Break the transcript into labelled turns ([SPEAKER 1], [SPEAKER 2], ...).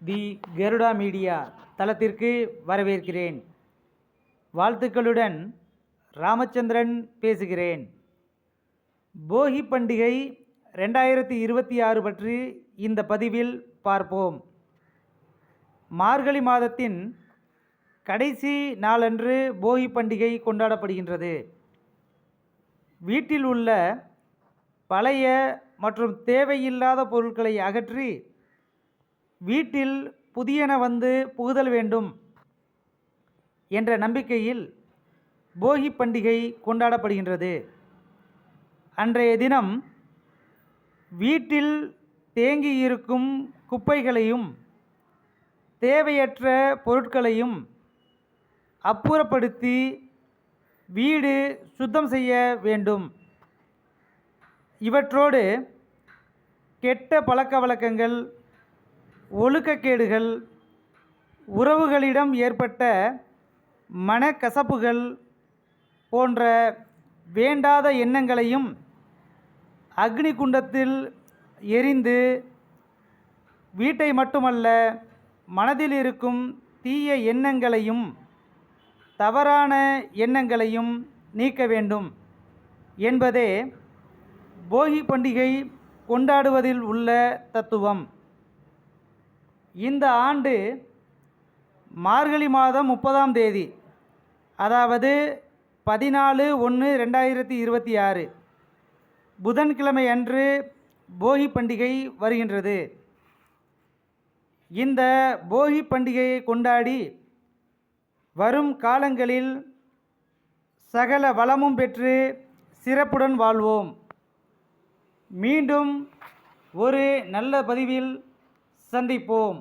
[SPEAKER 1] தி Garuda media தளத்திற்கு வரவேற்கிறேன். வாழ்த்துக்களுடன் ராமச்சந்திரன் பேசுகிறேன். போகி பண்டிகை 2026 பற்றி இந்த பதிவில் பார்ப்போம். மார்கழி மாதத்தின் கடைசி நாளன்று போகி பண்டிகை கொண்டாடப்படுகின்றது. வீட்டில் உள்ள பழைய மற்றும் தேவையில்லாத பொருட்களை அகற்றி வீட்டில் புதியன வந்து புகுதல் வேண்டும் என்ற நம்பிக்கையில் போகி பண்டிகை கொண்டாடப்படுகின்றது. அன்றைய தினம் வீட்டில் தேங்கியிருக்கும் குப்பைகளையும் தேவையற்ற பொருட்களையும் அப்புறப்படுத்தி வீடு சுத்தம் செய்ய வேண்டும். இவற்றோடு கெட்ட பழக்க வழக்கங்கள், ஒழுக்கக்கேடுகள், உறவுகளிடம் ஏற்பட்ட மனக்கசப்புகள் போன்ற வேண்டாத எண்ணங்களையும் அக்னி குண்டத்தில் எரிந்து வீட்டை மட்டுமல்ல மனதில் இருக்கும் தீய எண்ணங்களையும் தவறான எண்ணங்களையும் நீக்க வேண்டும் என்பதே போகி பண்டிகை கொண்டாடுவதில் உள்ள தத்துவம். இந்த ஆண்டு மார்கழி மாதம் 30ஆம் தேதி, அதாவது 14/1/2026 புதன்கிழமை அன்று போகி பண்டிகை வருகின்றது. இந்த போகி பண்டிகையை கொண்டாடி வரும் காலங்களில் சகல வளமும் பெற்று சிறப்புடன் வாழ்வோம். மீண்டும் ஒரு நல்ல பதிவில் சந்திப்போம்.